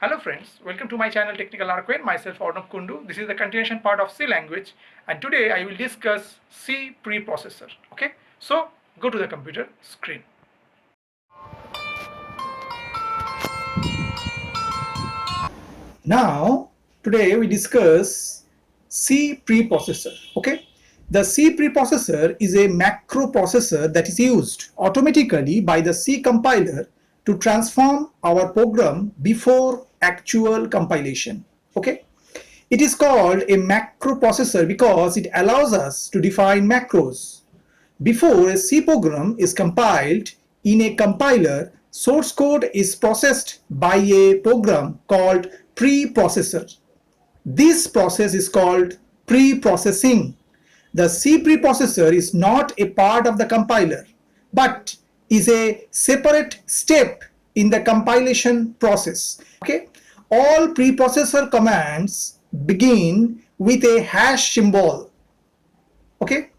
Hello friends, welcome to my channel Technical Arcane. Myself Arnab Kundu. This is the continuation part of C language, and today I will discuss C preprocessor. Okay, so go to the computer screen. Now today we discuss C preprocessor. Okay, the C preprocessor is a macro processor that is used automatically by the C compiler to transform our program before actual compilation. Okay, it is called a macro processor because it allows us to define macros. Before a C program is compiled in a compiler, source code is processed by a program called preprocessor. This process is called pre-processing. The C preprocessor is not a part of the compiler, but is a separate step in the compilation process. Okay, all preprocessor commands begin with a hash symbol. Okay,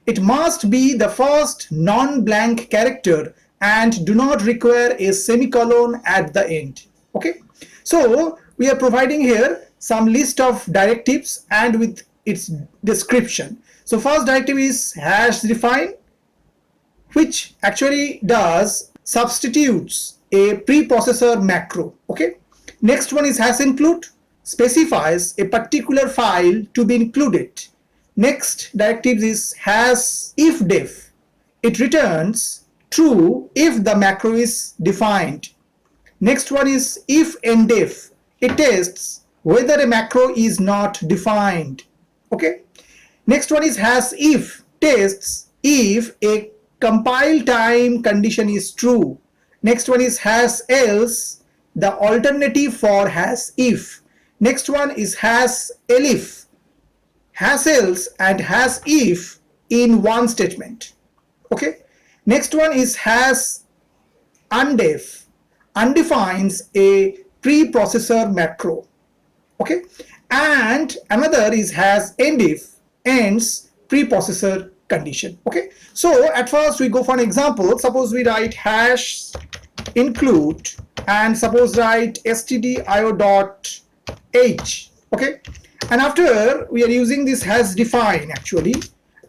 it must be the first non-blank character and do not require a semicolon at the end. Okay, so we are providing here some list of directives and with its description. So first directive is hash define, which actually does substitutes a preprocessor macro. Okay, next one is hash include, specifies a particular file to be included. Next directive is hash if def, it returns true if the macro is defined. Next one is if ndef, it tests whether a macro is not defined. Okay, next one is hash if, tests if a compile time condition is true. Next one is hash else, the alternative for hash if. Next one is hash elif, hash else and hash if in one statement. Okay, next one is hash undef, undefines a preprocessor macro. Okay, and another is hash endif, ends preprocessor condition. Okay, so at first we go for an example. Suppose we write hash include and suppose write stdio dot h. Okay, and after we are using this hash define actually,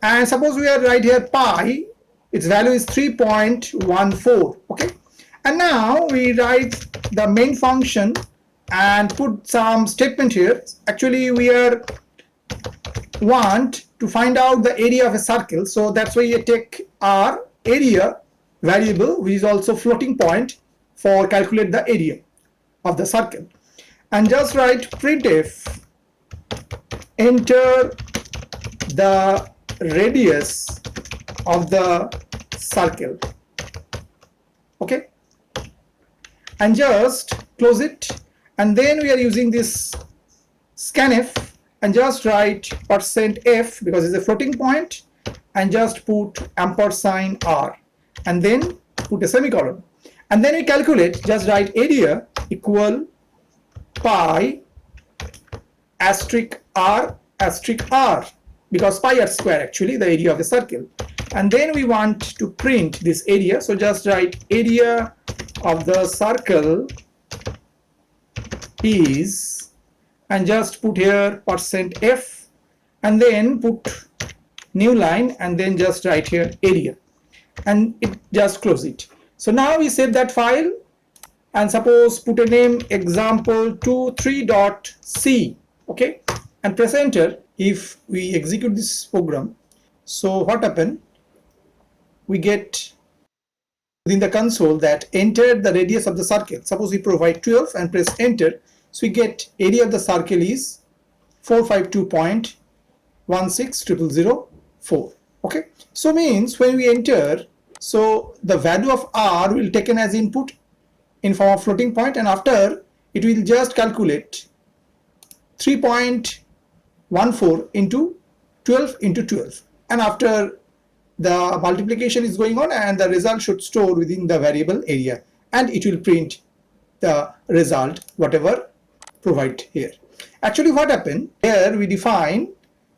and suppose we are right here pi, its value is 3.14. Okay, and now we write the main function and put some statement here. Actually we are want to find out the area of a circle, so that's why you take our area variable, which is also floating point, for calculate the area of the circle, and just write printf enter the radius of the circle. Okay, and just close it, and then we are using this scanf and just write %f because it's a floating point, and just put ampersand r and then put a semicolon, and then we calculate, just write area equal pi asterisk r because pi r square actually the area of a circle, and then we want to print this area, so just write area of the circle is, and just put here %f and then put new line and then just write here area and it just close it. So now we save that file and suppose put a name example23.c. okay, and press enter. If we execute this program, so what happened, we get within the console that entered the radius of the circle. Suppose we provide 12 and press enter, so we get area of the circle is 452.16004. okay, so means when we enter, so the value of r will taken as input in form of floating point, and after it will just calculate 3.14 into 12 into 12, and after the multiplication is going on and the result should store within the variable area, and it will print the result whatever provide here. Actually what happened here, we define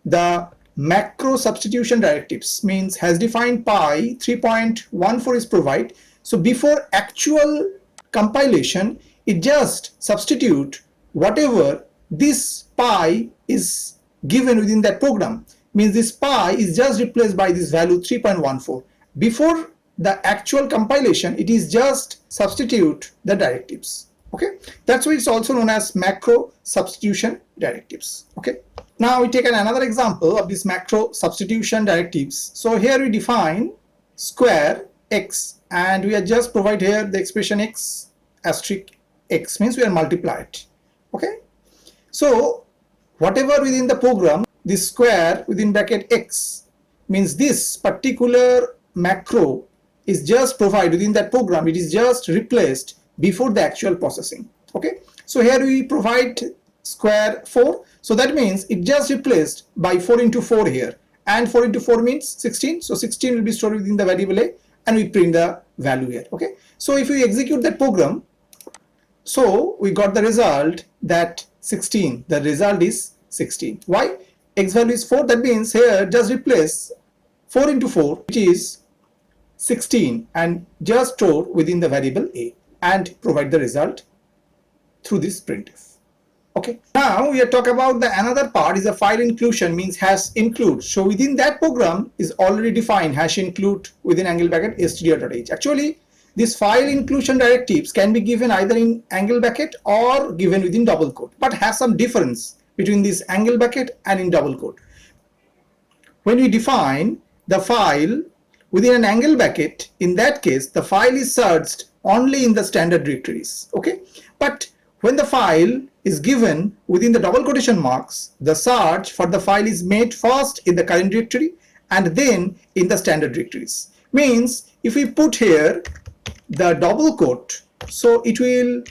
the macro substitution directives, means has defined pi 3.14 is provide, so before actual compilation it just substitute whatever this pi is given within that program. Means this pi is just replaced by this value 3.14. Before the actual compilation, it is just substitute the directives. Okay, that's why it's also known as macro substitution directives. Okay, now we take another example of this macro substitution directives. So here we define square x, and we are just provide here the expression x asterisk x, means we are multiply it. Okay, so whatever within the program, this square within bracket x, means this particular macro is just provided within that program, it is just replaced before the actual processing. Okay, so here we provide square 4, so that means it just replaced by 4 into 4 here, and 4 into 4 means 16, so 16 will be stored within the variable a, and we print the value here. Okay, so if we execute that program, so we got the result that 16, the result is 16. Why? X value is 4, that means here just replace 4 into 4, which is 16, and just store within the variable a and provide the result through this printf. Okay, now we are talking about the another part is a file inclusion, means hash include. So within that program is already defined hash include within angle bracket stdio.h. Actually, this file inclusion directives can be given either in angle bracket or given within double quote, but has some difference between this angle bracket and in double quote. When we define the file within an angle bracket, in that case the file is searched only in the standard directories. Okay, but when the file is given within the double quotation marks, the search for the file is made first in the current directory and then in the standard directories. Means if we put here the double quote, so it will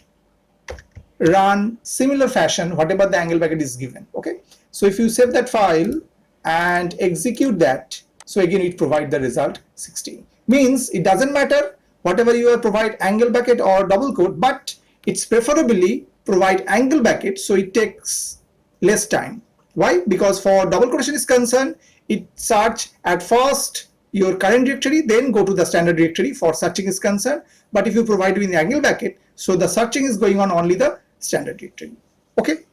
run similar fashion whatever the angle bracket is given. Okay, so if you save that file and execute that, so again it provide the result 16. Means it doesn't matter whatever you are provide angle bracket or double quote, but it's preferably provide angle bracket, so it takes less time. Why? Because for double quotation is concerned, it search at first your current directory, then go to the standard directory for searching is concerned. But if you provide in the angle bracket, so the searching is going on only the standard directory. Okay,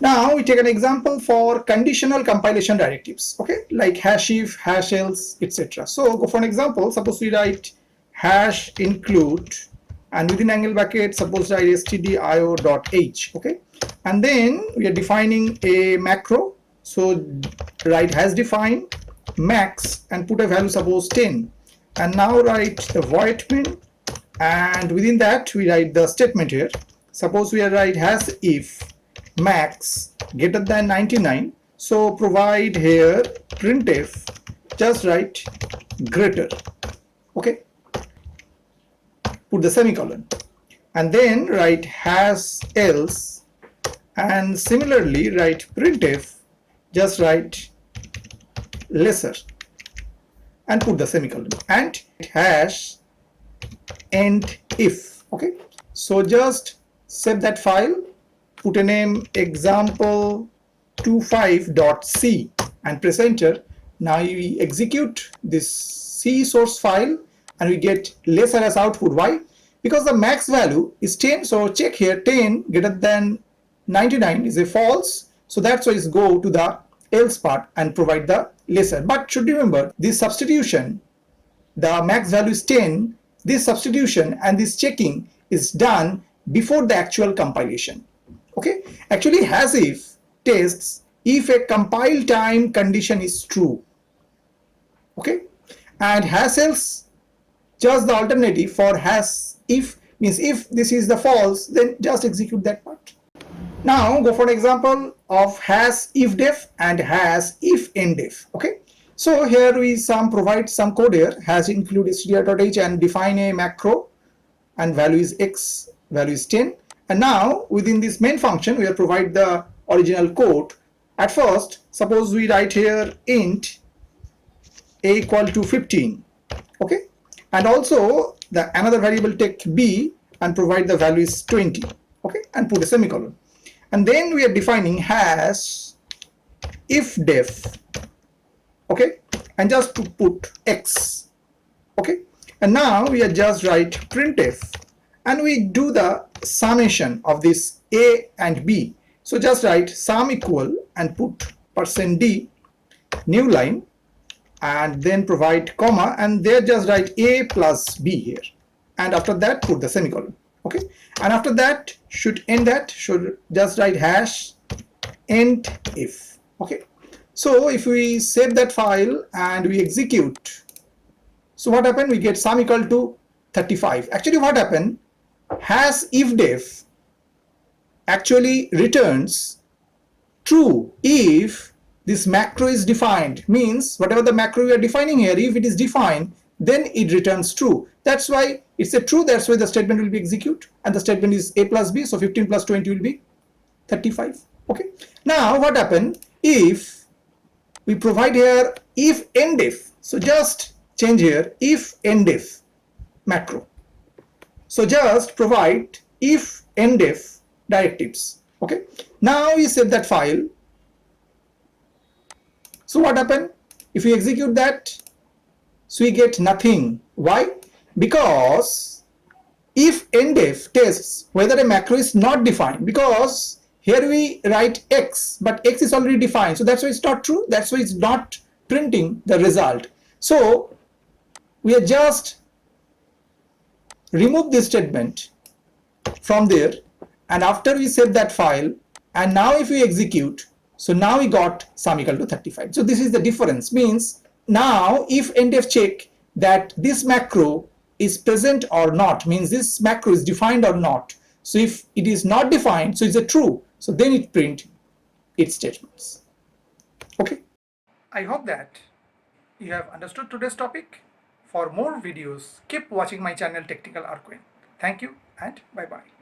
now we take an example for conditional compilation directives. Okay, like hash if, hash else, etc. So go for an example. Suppose we write hash include, and within angle bracket suppose write stdio.h. Okay, and then we are defining a macro, so write has defined max and put a value suppose 10, and now write the void min, and within that we write the statement here. Suppose we are write has if max greater than 99, so provide here printf, just write greater. Okay, put the semicolon, and then write has else, and similarly write printf, just write lesser, and put the semicolon, and hash end if. Okay, so just save that file, put a name example25.c and press enter. Now we execute this C source file and we get lesser as output. Why? Because the max value is 10, so check here 10 greater than 99 is a false, so that's why it's go to the else part and provide the lesser. But should remember this substitution, the max value is 10, this substitution and this checking is done before the actual compilation. Okay, actually has if tests if a compile time condition is true. Okay, and has else just the alternative for has if, means if this is the false, then just execute that part. Now go for an example of has if def and has if end def. Okay, so here we provide some code here, has include stdio.h and define a macro, and value is x, value is 10. And now within this main function we will provide the original code. At first suppose we write here int a equal to 15. Okay, and also the another variable take b and provide the value is 20. Okay, and put a semicolon, and then we are defining hash if def. Okay, and just to put x. Okay, and now we are just write printf, and we do the summation of this A and B. So just write sum equal and put %d, new line, and then provide comma, and there just write A plus B here, and after that put the semicolon. Okay, and after that should just write hash end if. Okay, so if we save that file and we execute, so what happened? We get sum equal to 35. Actually what happened, hash if def actually returns true if this macro is defined. Means whatever the macro we are defining here, if it is defined, then it returns true. That's why it's a true, that's why the statement will be executed, and the statement is A plus B, so 15 plus 20 will be 35. Okay, now what happened if we provide here if end if? So just change here if end if macro. So just provide if end if directives. Okay, now we save that file. So what happened if we execute that? So we get nothing. Why? Because if end if tests whether a macro is not defined, because here we write x, but x is already defined, so that's why it's not true, that's why it's not printing the result. So we are just remove this statement from there, and after we save that file, and now if we execute, so now we got sum equal to 35. So this is the difference. Means now if end if check that this macro is present or not, means this macro is defined or not. So if it is not defined, so it's a true, so then it print its statements. Okay, I hope that you have understood today's topic. For more videos, keep watching my channel Technical Archwin. Thank you and bye bye.